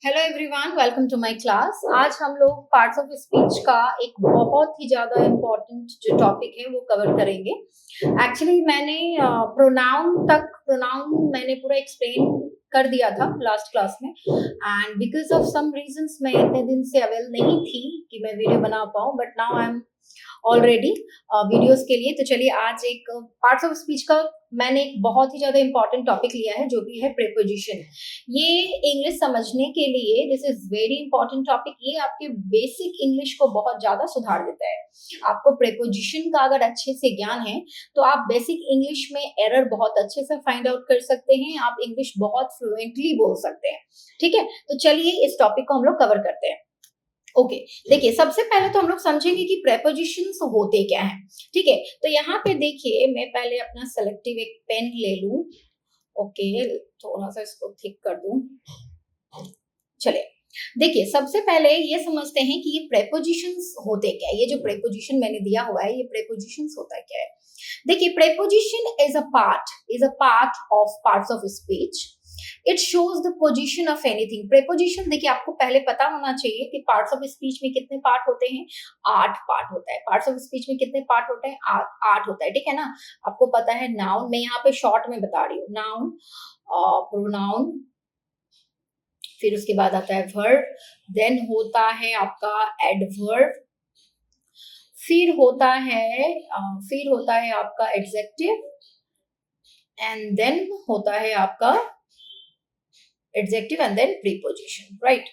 Hello everyone, welcome to my class. आज हम लोग पार्ट्स ऑफ स्पीच का एक बहुत ही ज़्यादा इम्पोर्टेंट जो टॉपिक है वो कवर करेंगे। एक्चुअली प्रोनाउन मैंने पूरा एक्सप्लेन कर दिया था लास्ट क्लास में, and because of some reasons मैं इतने दिन से अवेल नहीं थी कि मैं वीडियो बना पाऊँ, but now I am already videos के लिए। तो चलिए आज एक पार्ट्स ऑफ स्पीच का मैंने एक बहुत ही ज्यादा इंपॉर्टेंट टॉपिक लिया है जो भी है प्रेपोजिशन। ये इंग्लिश समझने के लिए this is very important topic. ये आपके बेसिक इंग्लिश को बहुत ज्यादा सुधार देता है। आपको प्रेपोजिशन का अगर अच्छे से ज्ञान है तो आप बेसिक इंग्लिश में एरर बहुत अच्छे से फाइंड आउट कर सकते हैं, आप इंग्लिश बहुत फ्लुएंटली बोल सकते हैं। ठीक है, तो चलिए इस टॉपिक को हम लोग कवर करते हैं। ओके देखिए, सबसे पहले तो हम लोग समझेंगे कि प्रेपोजिशंस होते क्या हैं। ठीक है, तो यहाँ पे देखिए, मैं पहले अपना सेलेक्टिव एक पेन ले लूं। ओके, थोड़ा सा इसको थिक कर दूं। चलिए देखिए, सबसे पहले ये समझते हैं कि ये प्रेपोजिशंस होते क्या है। ये जो प्रेपोजिशन मैंने दिया हुआ है, ये प्रेपोजिशंस होता क्या है। देखिए, preposition is a part of parts of speech. It shows the position of anything. Preposition देखिए, आपको पहले पता होना चाहिए कि पार्ट्स ऑफ स्पीच में कितने पार्ट होते हैं। 8 पार्ट होता है। पार्ट्स ऑफ स्पीच में कितने पार्ट होते हैं? 8 होता है। ठीक है ना, आपको पता है। नाउन मैं यहाँ पे शॉर्ट में बता रही हूँ। नाउन, प्रोनाउन, फिर उसके बाद आता है वर्ब, देन होता है आपका एडवर्ब, फिर होता है आपका एडजेक्टिव, एंड देन होता है आपका adjective and then preposition, right.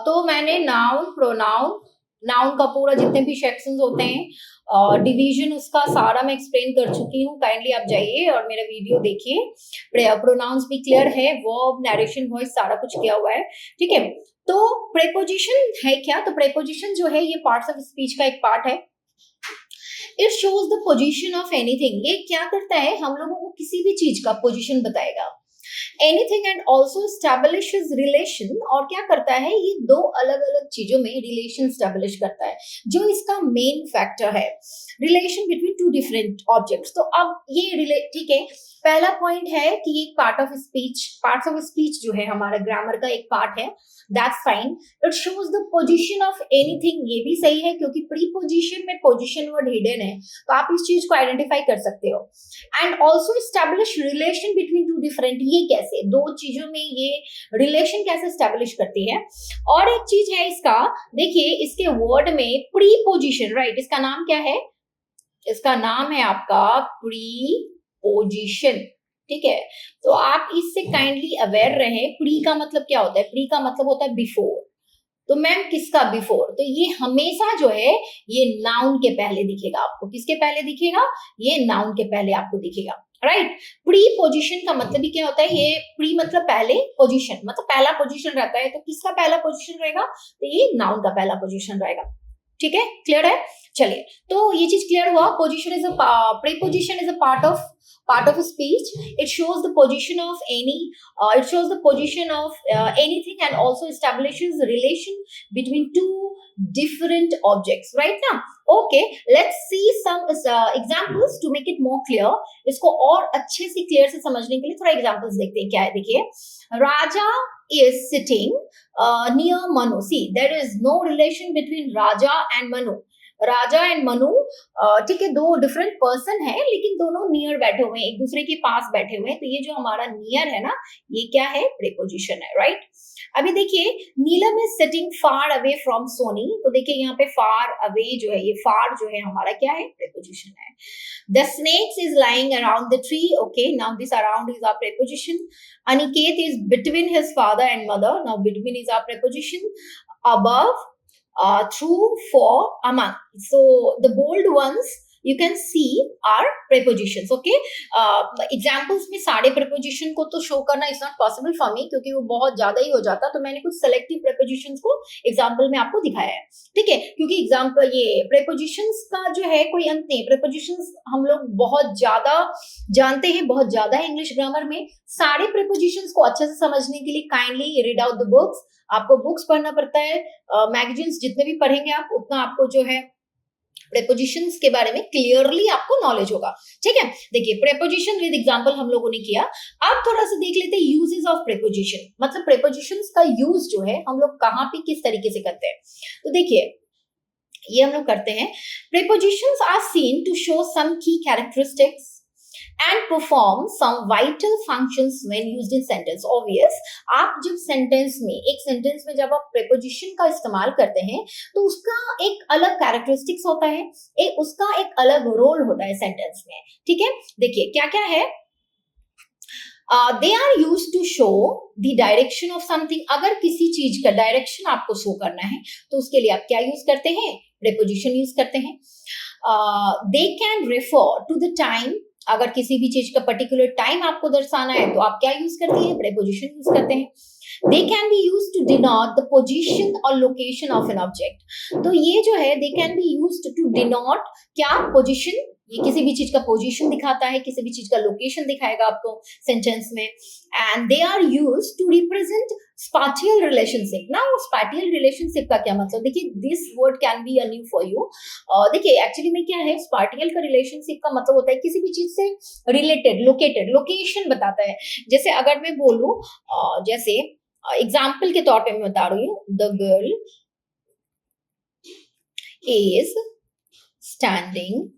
तो मैंने नाउन, प्रोनाउन, नाउन का पूरा जितने भी सेक्शंस होते हैं, डिवीजन उसका सारा मैं एक्सप्लेन कर चुकी हूँ। काइंडली आप जाइए और मेरा वीडियो देखिए। प्रोनाउंस भी क्लियर है, वर्ब, नरेशन, वॉइस सारा कुछ किया हुआ है। ठीक है, तो प्रेपोजिशन है क्या? तो प्रेपोजिशन जो है ये पार्ट्स ऑफ स्पीच का एक पार्ट है। It shows the position of anything. ये क्या करता है? हम लोगों को किसी भी चीज का पोजिशन बताएगा। Anything and also establishes relation. और क्या करता है? ये दो अलग अलग चीजों में रिलेशन स्टैब्लिश करता है, जो इसका मेन फैक्टर है। Relation between two different objects. तो अब ये ठीक है, पहला पॉइंट है कि ये part of speech, parts of speech जो है हमारा ग्रामर का एक पार्ट है। That's fine. It shows the position of anything. ये भी सही है क्योंकि प्रीपोजिशन में पोजीशन वर्ड हिडन है, तो आप इस चीज को आइडेंटिफाई कर सकते हो। And also establish relation between two different. ये कैसे? दो चीजों में ये रिलेशन कैसे स्टैब्लिश करती है। और एक चीज है इसका, देखिए इसके वर्ड में प्रीपोजिशन, राइट। इसका नाम क्या है? इसका नाम है आपका प्रीपोजिशन। ठीक है, तो आप इससे काइंडली अवेयर रहे। प्री का मतलब क्या होता है? प्री का मतलब होता है बिफोर। तो मैम किसका बिफोर? तो ये हमेशा जो है ये नाउन के पहले दिखेगा आपको। किसके पहले दिखेगा? ये नाउन के पहले आपको दिखेगा, राइट। प्री पोजिशन का मतलब ही क्या होता है? ये प्री मतलब पहले, पोजिशन मतलब पहला पोजिशन रहता है। तो किसका पहला पोजिशन रहेगा? तो ये नाउन का पहला पोजिशन रहेगा। ठीक है, क्लियर है। चलिए, तो ये चीज क्लियर हुआ। Position is a preposition is a part of a speech. It shows the position of anything and also establishes a relation between two different objects, right now. Okay, let's see some examples to make it more clear. इसको और अच्छे से clear से समझने के लिए थोड़ा examples देखते हैं। क्या है? देखिए, राजा is sitting near Manu. See, there is no relation between Raja and Manu. Raja and Manu, ठीक है, दो डिफरेंट पर्सन है लेकिन दोनों नियर बैठे हुए हैं, एक दूसरे के पास बैठे हुए हैं। तो ये जो हमारा नियर है ना, ये क्या है? प्रीपोजिशन है, राइट। अभी देखिए, Neelam is sitting far away from Soni. तो देखिए यहाँ पे फार अवे जो है, ये फार जो है हमारा क्या है? प्रीपोजिशन है। The snakes is lying around the tree. Okay, now this around is our preposition. Aniket is between his father and mother. Now between is our preposition. Above, through, for, among. So the bold ones you can see are prepositions. Okay, examples में सारे preposition को तो show करना is not possible for me क्योंकि वो बहुत ज्यादा ही हो जाता। तो मैंने कुछ selective prepositions को example में आपको दिखाया है। ठीक है, क्योंकि example ये prepositions का जो है कोई अंत नहीं। prepositions हम लोग बहुत ज्यादा जानते हैं, बहुत ज्यादा है इंग्लिश ग्रामर में। सारे prepositions को अच्छे से समझने के लिए kindly read out the books। आपको बुक्स पढ़ना पड़ता है। मैगजीन्स जितने भी पढ़ेंगे आप, उतना आपको जो है प्रेपोजिशंस के बारे में क्लियरली आपको नॉलेज होगा, ठीक है। देखिए प्रेपोजिशन विद एग्जांपल हम लोगों ने किया, अब थोड़ा सा देख लेते हैं यूजेस ऑफ प्रेपोजिशन, मतलब प्रेपोजिशंस का यूज जो है हम लोग कहाँ पे किस तरीके से करते हैं। तो देखिए ये हम लोग करते हैं, prepositions are seen to show some key characteristics and perform some vital functions when used in sentence. Obvious, आप जब सेंटेंस में, एक सेंटेंस में जब आप preposition का इस्तेमाल करते हैं तो उसका एक अलग कैरेक्टरिस्टिक्स होता है, उसका एक अलग रोल होता है सेंटेंस में, ठीक है। देखिए क्या क्या है, they are use to show the direction of something, अगर किसी चीज का डायरेक्शन आपको शो करना है तो उसके लिए आप क्या यूज करते हैं, प्रेपोजिशन यूज करते हैं। They can refer to the time, अगर किसी भी चीज का पर्टिकुलर टाइम आपको दर्शाना है तो आप क्या यूज करते हैं, प्रेपोजिशन यूज करते हैं। They can be use to denote the position और लोकेशन ऑफ एन ऑब्जेक्ट, तो ये जो है they can be use to denote क्या, पोजिशन, ये किसी भी चीज का पोजीशन दिखाता है, किसी भी चीज का लोकेशन दिखाएगा आपको सेंटेंस में। And they are use to represent spatial relationship. ना वो स्पाटियल रिलेशनशिप का क्या मतलब, देखिए this word can be a new for you. देखिए एक्चुअली में क्या है, स्पाटियल का रिलेशनशिप का मतलब होता है किसी भी चीज से रिलेटेड, लोकेटेड, लोकेशन बताता है। जैसे अगर मैं बोलूं, जैसे एग्जाम्पल के तौर पे मैं बता रही हूँ, the girl is standing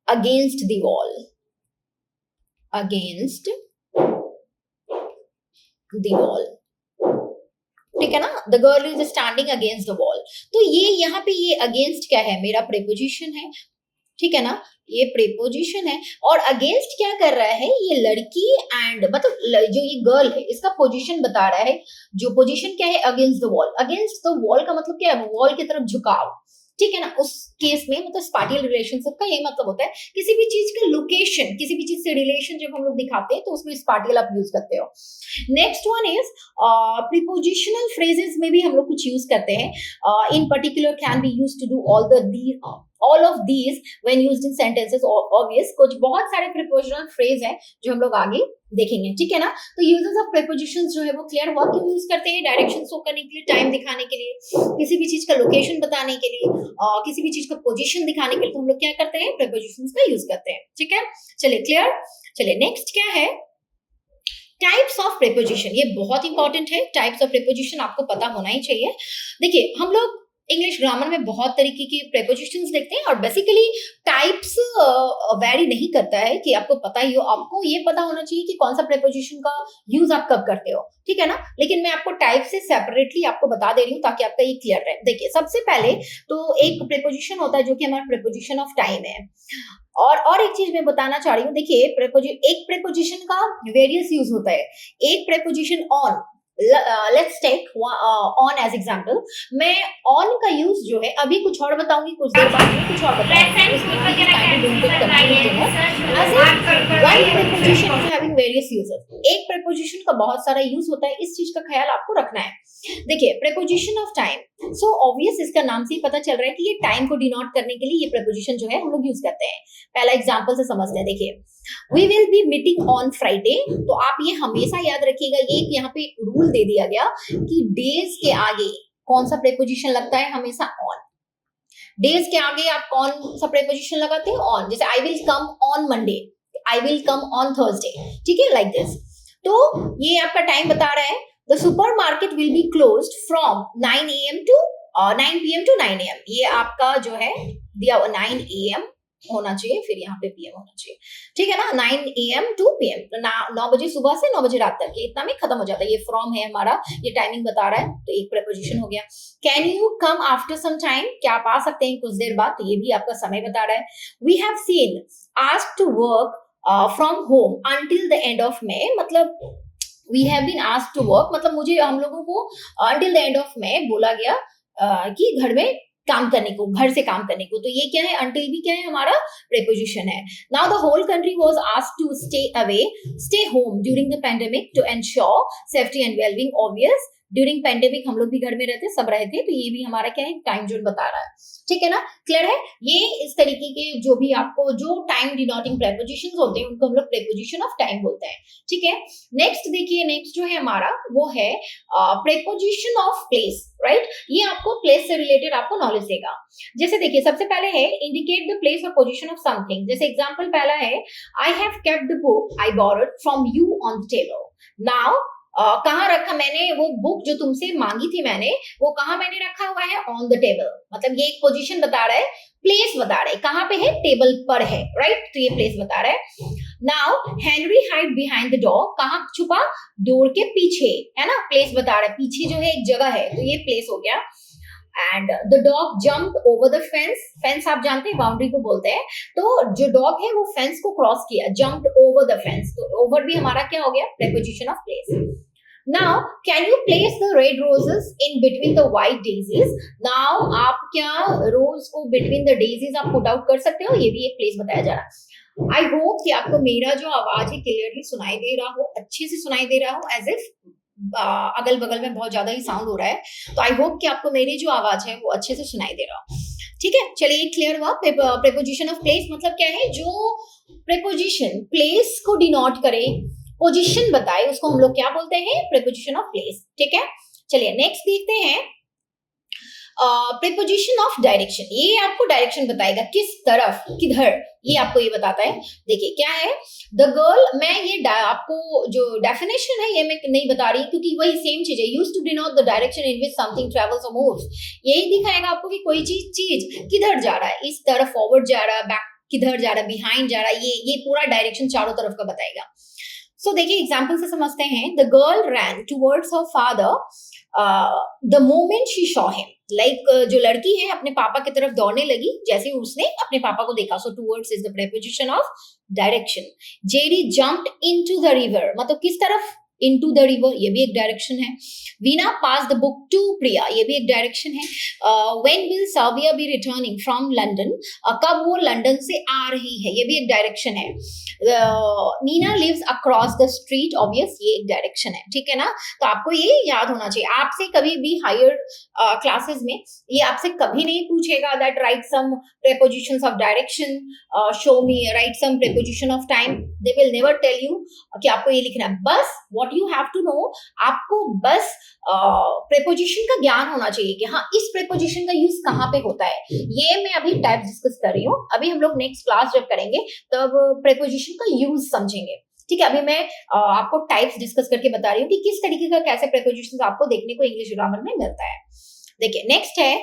against the wall, against the wall, ठीक है ना, the girl is standing against the wall. तो ये यहाँ पे ये अगेंस्ट क्या है, मेरा प्रेपोजिशन है, ठीक है ना, ये प्रेपोजिशन है। और अगेंस्ट क्या कर रहा है, ये लड़की एंड मतलब जो ये गर्ल है इसका पोजीशन बता रहा है, जो पोजीशन क्या है, against the wall. Against the wall का मतलब क्या है, वॉल की तरफ झुकाव, ठीक है ना। उस केस में मतलब स्पाटियल रिलेशनशिप का ये मतलब होता है किसी भी चीज का लोकेशन, किसी भी चीज से रिलेशन जब हम लोग दिखाते हैं तो उसमें स्पाटियल आप यूज करते हो। Next one is prepositional phrases में भी हम लोग कुछ यूज करते हैं। In particular can be use to do all of these when used in sentences, obvious कुछ बहुत सारे prepositional phrase हैं जो हम लोग आगे देखेंगे, ठीक है ना। तो यूजेस ऑफ prepositions जो है वो क्लियर हुआ, क्यों यूज करते हैं, डायरेक्शन शो करने के लिए, टाइम दिखाने के लिए, किसी भी चीज का लोकेशन बताने के लिए, किसी भी चीज का पोजीशन दिखाने के लिए, तो हम लोग क्या करते हैं, prepositions का यूज करते हैं, ठीक है। चलिए क्लियर, चलिए नेक्स्ट क्या है, टाइप्स ऑफ प्रेपोजिशन। ये बहुत इंपॉर्टेंट है, टाइप्स ऑफ प्रेपोजिशन आपको पता होना ही चाहिए। देखिए हम लोग इंग्लिश ग्रामर में बहुत तरीके की प्रेपोजिशंस देखते हैं और बेसिकली टाइप्स वैरी नहीं करता है कि आपको पता ही हो, आपको ये पता होना चाहिए कि कौन सा प्रेपोजिशन का यूज आप कब करते हो, ठीक है ना। लेकिन मैं आपको टाइप से सेपरेटली आपको बता दे रही हूँ ताकि आपका ये क्लियर रहे। देखिए सबसे पहले तो एक प्रेपोजिशन होता है जो कि हमारा प्रेपोजिशन ऑफ टाइम है। और एक चीज मैं बताना चाह रही हूँ, देखिए एक प्रेपोजिशन का वेरियस यूज होता है। एक preposition on, let's take on as example. मैं ऑन का यूज जो है अभी कुछ और बताऊंगी, कुछ देर बाद में कुछ और बताऊंगी। एक प्रेपोजिशन का बहुत सारा यूज होता है, इस चीज का ख्याल आपको रखना है। देखिए preposition of time, so obvious इसका नाम से ही पता चल रहा है कि ये टाइम को डिनोट करने के लिए ये प्रेपोजिशन जो है हम लोग यूज करते हैं। पहला एग्जांपल से समझते हैं। देखिए we will be meeting on Friday, तो आप ये हमेशा याद रखिएगा, ये यहाँ पे रूल दे दिया गया कि डेज के आगे कौन सा प्रेपोजिशन लगता है, हमेशा ऑन। डेज के आगे आप कौन सा प्रेपोजिशन लगाते हैं, ऑन। जैसे I will come on Monday, I will come on Thursday, ठीक है, लाइक दिस। तो ये आपका टाइम बता रहा है, the supermarket will be closed from 9 AM to 9 PM to 9 AM। ये आपका जो है दिया 9 AM होना चाहिए, फिर यहाँ पे PM होना चाहिए, ठीक है ना। 9 AM to PM, 9 बजे सुबह से 9 बजे रात तक, ये इतना में खत्म हो जाता है। ये फ्रॉम है हमारा, ये टाइमिंग बता रहा है, तो एक प्रेपोजिशन हो गया। Can you come after some time, क्या आप आ सकते हैं कुछ देर बाद, तो ये भी आपका समय बता रहा है। We have seen asked to work from home until the end of May, मतलब we have been asked to work, मतलब मुझे, हम लोगों को until the end of May बोला गया कि घर में काम करने को, घर से काम करने को। तो ये क्या है, अंटिल भी क्या है, हमारा प्रेपोजिशन है। Now the whole country was asked to stay away, stay home during the pandemic to ensure safety and wellbeing. Obvious during pandemic हम लोग भी घर में रहते, सब रहे थे, तो ये भी हमारा क्या है, टाइम जोन बता रहा है। ठीक है ना, क्लियर है। ये इस तरीके के जो भी आपको जो टाइम डिनोटिंग प्रेपोजिशंस होते हैं उनको हम लोग प्रेपोजिशन ऑफ टाइम बोलते हैं। ठीक है, नेक्स्ट देखिए, नेक्स्ट जो है हमारा वो है प्रेपोजिशन ऑफ प्लेस, राइट। ये आपको प्लेस से रिलेटेड आपको नॉलेज देगा। जैसे देखिए, सबसे पहले है इंडिकेट द प्लेस और पोजीशन ऑफ समथिंग। जैसे एग्जांपल पहला है, I have kept the book I borrowed from you on the table. Now कहाँ रखा मैंने वो बुक जो तुमसे मांगी थी मैंने, वो कहाँ मैंने रखा हुआ है, ऑन द टेबल। मतलब ये एक पोजीशन बता रहा है, प्लेस बता रहा है, कहाँ पे है, टेबल पर है, राइट। तो ये प्लेस बता रहा है। Now Henry hide behind the door, कहाँ छुपा, डोर के पीछे, है ना, प्लेस बता रहा है, पीछे जो है एक जगह है, तो ये प्लेस हो गया। And the dog jumped over the fence, fence आप जानते हैं बाउंड्री को बोलते हैं, तो जो डॉग है वो फेंस को क्रॉस किया, जम्प्ड ओवर द फेंस, तो ओवर भी हमारा क्या हो गया, preposition of place. Now, can you place the red roses in between the white daisies? Now, आप क्या रोज को between the daisies आप पुट आउट कर सकते हो, ये भी एक प्लेस बताया जा रहा है। आई होप कि आपको मेरा जो आवाज है क्लियरली सुनाई दे रहा हो, अच्छे से सुनाई दे रहा हो, एज इफ अगल बगल में बहुत ज्यादा ही साउंड हो रहा है, तो आई होप कि आपको मेरी जो आवाज है वो अच्छे से सुनाई दे रहा हो। ठीक है, चलिए क्लियर हुआ। प्रेपोजिशन ऑफ प्लेस मतलब क्या है, जो प्रेपोजिशन प्लेस को डिनोट करे, पोजीशन बताए, उसको हम लोग क्या बोलते हैं, प्रीपोजिशन ऑफ प्लेस। ठीक है, चलिए नेक्स्ट देखते हैं प्रीपोजिशन ऑफ डायरेक्शन। ये आपको डायरेक्शन बताएगा, किस तरफ, किधर, ये आपको ये बताता है। देखिए क्या है, द गर्ल, मैं ये आपको जो डेफिनेशन है ये मैं नहीं बता रही क्योंकि वही सेम चीज है, used to denote the direction in which something travels और मूव्स। यही दिखाएगा आपको कि कोई चीज किधर जा रहा है, इस तरफ फॉरवर्ड जा रहा है, बैक किधर जा रहा है, बिहाइंड जा रहा है, ये पूरा डायरेक्शन चारों तरफ का बताएगा। सो देखिए एग्जाम्पल से समझते हैं। The girl rain towards her father the moment she saw him. Like जो लड़की है अपने पापा की तरफ दौड़ने लगी जैसे उसने अपने पापा को देखा। So towards is the preposition of direction. JD jumped into the river, मतलब किस तरफ, इनटू द रिवर, ये भी एक डायरेक्शन है। Veena pass the book to Priya, ये भी एक डायरेक्शन है। When will Savia be returning from London, कब वो लंदन से आ रही है, ये भी एक डायरेक्शन है। Neena lives across the street, obvious ये एक डायरेक्शन है। ठीक है ना, तो आपको ये याद होना चाहिए। आपसे कभी भी हायर क्लासेस में ये आपसे कभी नहीं पूछेगा that write some prepositions of direction, show me, write some preposition of time. They will never tell you कि आपको ये लिखना है। बस what you have to know, आपको बस प्रीपोजिशन का ज्ञान होना चाहिए कि हाँ इस प्रीपोजिशन का यूज कहाँ पे होता है। ये मैं अभी टाइप डिस्कस कर रही हूँ, अभी हम लोग नेक्स्ट क्लास जब करेंगे तब प्रीपोजिशन का यूज समझेंगे। ठीक है, अभी मैं आपको टाइप्स डिस्कस करके बता रही हूँ कि किस तरीके का कैसे प्रीपोजिशंस आपको देखने को इंग्लिश ग्रामर में मिलता है। देखिए नेक्स्ट है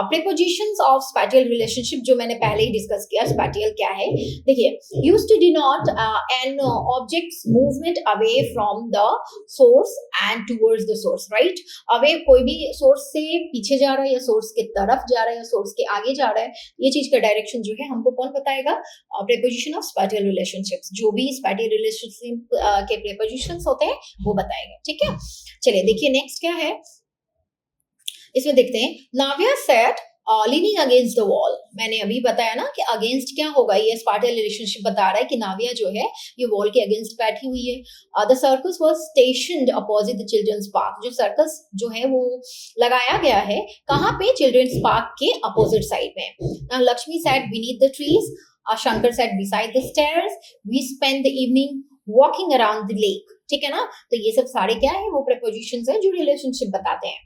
प्रीपोजिशंस ऑफ स्पैटियल रिलेशनशिप, जो मैंने पहले ही डिस्कस किया। स्पैटियल क्या है, देखिए used to denote an objects movement away from the source and towards the source, right. Away कोई भी सोर्स से पीछे जा रहा है या सोर्स के तरफ जा रहा है या सोर्स के आगे जा रहा है, ये चीज का डायरेक्शन जो है हमको कौन बताएगा, प्रीपोजिशन ऑफ स्पैटियल रिलेशनशिप्स। जो भी स्पैटियल रिलेशनशिप के प्रीपोजिशंस होते हैं वो बताएगा। ठीक है, चलिए देखिए नेक्स्ट क्या है, इसमें देखते हैं। Navia sat leaning against the wall. मैंने अभी बताया ना कि अगेंस्ट क्या होगा, ये स्पैटियल रिलेशनशिप बता रहा है कि नाविया जो है ये वॉल के अगेंस्ट बैठी हुई है। The circus was stationed opposite the children's park. जो सर्कस जो है वो लगाया गया है कहाँ पे, चिल्ड्रंस पार्क के अपोजिट साइड में। Lakshmi sat beneath the trees, Shankar sat beside the stairs, we spend the evening walking around the lake. ठीक है ना, तो ये सब सारे क्या है, वो प्रीपोजिशंस है जो रिलेशनशिप बताते हैं।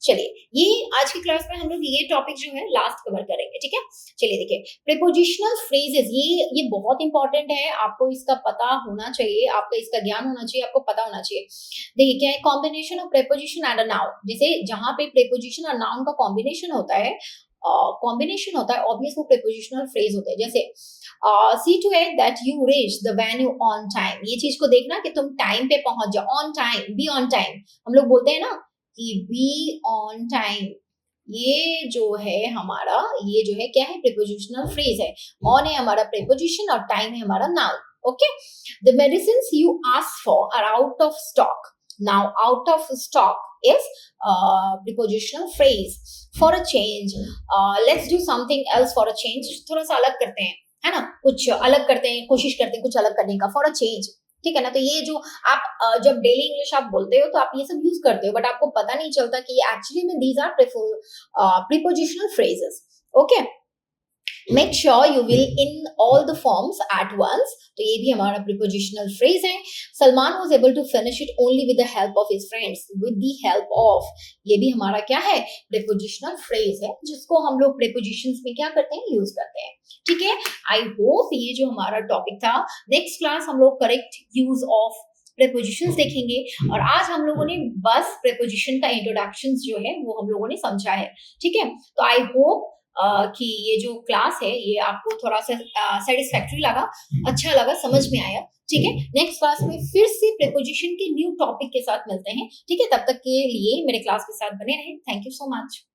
चलिए ये आज की क्लास में हम लोग ये टॉपिक जो है लास्ट कवर करेंगे। ठीक है, चलिए देखिए प्रीपोजिशनल फ्रेजेस, ये बहुत इंपॉर्टेंट है, आपको इसका पता होना चाहिए, आपका इसका ज्ञान होना चाहिए, आपको पता होना चाहिए। देखिए क्या है, combination of preposition and a noun. जैसे जहां पे प्रीपोजिशन और नाउन का कॉम्बिनेशन होता है, ऑब्वियस वो प्रीपोजिशनल फ्रेज होते हैं। जैसे see to it that you reach the venue on time, ये चीज को देखना कि तुम टाइम पे पहुंच जाओ। On time, be on time, हम लोग बोलते हैं ना कि बी ऑन टाइम, ये जो है हमारा, ये जो है क्या है, प्रीपोजिशनल फ्रेज है। ऑन है हमारा प्रीपोजिशन और टाइम है हमारा noun. Okay, the medicines you ask for are out of stock. Now out of stock is prepositional phrase. For a change, let's do something else for a change, थोड़ा सा अलग करते हैं, है ना, कुछ अलग करते हैं, कोशिश करते हैं कुछ अलग करने का। फॉर अ चेंज, ठीक है ना। तो ये जो आप जब डेली इंग्लिश आप बोलते हो तो आप ये सब यूज करते हो, बट आपको पता नहीं चलता कि एक्चुअली में these are prepositional phrases. Okay, make sure you will in all the forms at once. तो ये भी हमारा प्रीपोजिशनल फ्रेज है। Salman was able to finish it only with the help of his friends, with the help of, ये भी हमारा क्या है, प्रीपोजिशनल फ्रेज है, जिसको हम लोग प्रीपोजिशंस में क्या करते हैं, यूज करते हैं। ठीक है, आई होप ये जो हमारा टॉपिक था, नेक्स्ट क्लास हम लोग करेक्ट यूज ऑफ प्रेपोजिशंस देखेंगे, और आज हम लोगों ने बस प्रेपोजिशन का इंट्रोडक्शन जो है वो हम लोगों ने समझा है। ठीक है, तो आई होप कि ये जो क्लास है ये आपको थोड़ा सा सेटिस्फैक्टरी लगा, अच्छा लगा, समझ में आया। ठीक है, नेक्स्ट क्लास में फिर से प्रेपोजिशन के न्यू टॉपिक के साथ मिलते हैं। ठीक है, तब तक के लिए मेरे क्लास के साथ बने रहें। Thank you so much.